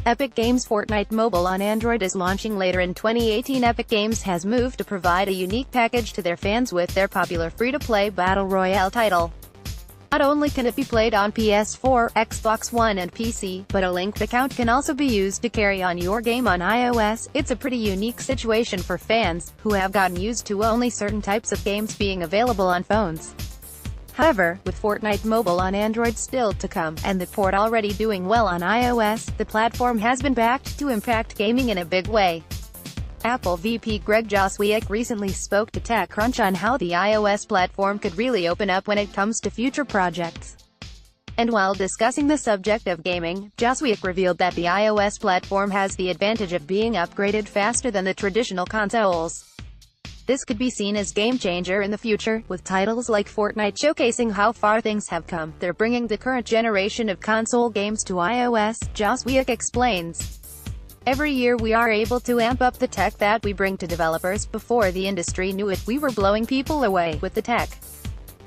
Epic Games' Fortnite Mobile on Android is launching later in 2018. Epic Games has moved to provide a unique package to their fans with their popular free-to-play Battle Royale title. Not only can it be played on PS4, Xbox One and PC, but a linked account can also be used to carry on your game on iOS. It's a pretty unique situation for fans, who have gotten used to only certain types of games being available on phones. However, with Fortnite Mobile on Android still to come, and the port already doing well on iOS, the platform has been backed to impact gaming in a big way. Apple VP Greg Joswiak recently spoke to TechCrunch on how the iOS platform could really open up when it comes to future projects. And while discussing the subject of gaming, Joswiak revealed that the iOS platform has the advantage of being upgraded faster than the traditional consoles. This could be seen as game-changer in the future, with titles like Fortnite showcasing how far things have come. They're bringing the current generation of console games to iOS, Joswiak explains. Every year we are able to amp up the tech that we bring to developers. Before the industry knew it, we were blowing people away with the tech.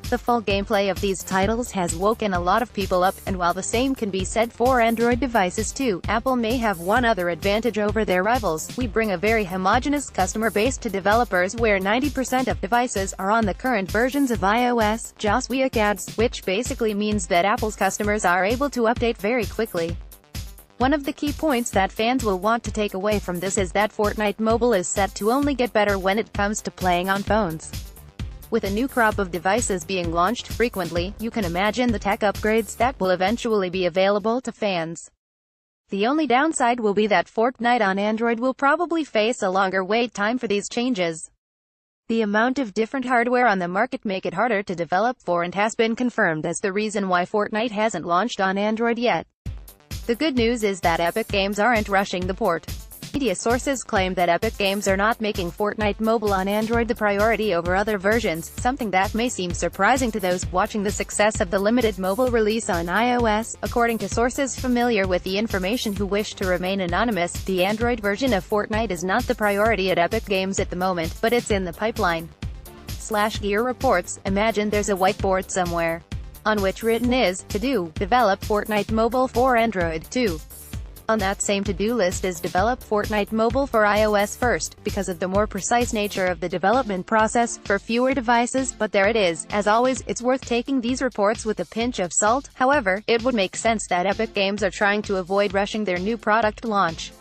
The full gameplay of these titles has woken a lot of people up, and while the same can be said for Android devices too, Apple may have one other advantage over their rivals. We bring a very homogeneous customer base to developers where 90% of devices are on the current versions of iOS, Joswiak adds, which basically means that Apple's customers are able to update very quickly. One of the key points that fans will want to take away from this is that Fortnite Mobile is set to only get better when it comes to playing on phones. With a new crop of devices being launched frequently, you can imagine the tech upgrades that will eventually be available to fans. The only downside will be that Fortnite on Android will probably face a longer wait time for these changes. The amount of different hardware on the market make it harder to develop for, and has been confirmed as the reason why Fortnite hasn't launched on Android yet. The good news is that Epic Games aren't rushing the port. Media sources claim that Epic Games are not making Fortnite Mobile on Android the priority over other versions, something that may seem surprising to those watching the success of the limited mobile release on iOS. According to sources familiar with the information who wish to remain anonymous, the Android version of Fortnite is not the priority at Epic Games at the moment, but it's in the pipeline. Gear reports, imagine there's a whiteboard somewhere, on which written is, to-do, develop Fortnite Mobile for Android, too. On that same to-do list is develop Fortnite Mobile for iOS first, because of the more precise nature of the development process, for fewer devices, but there it is. As always, it's worth taking these reports with a pinch of salt. However, it would make sense that Epic Games are trying to avoid rushing their new product launch.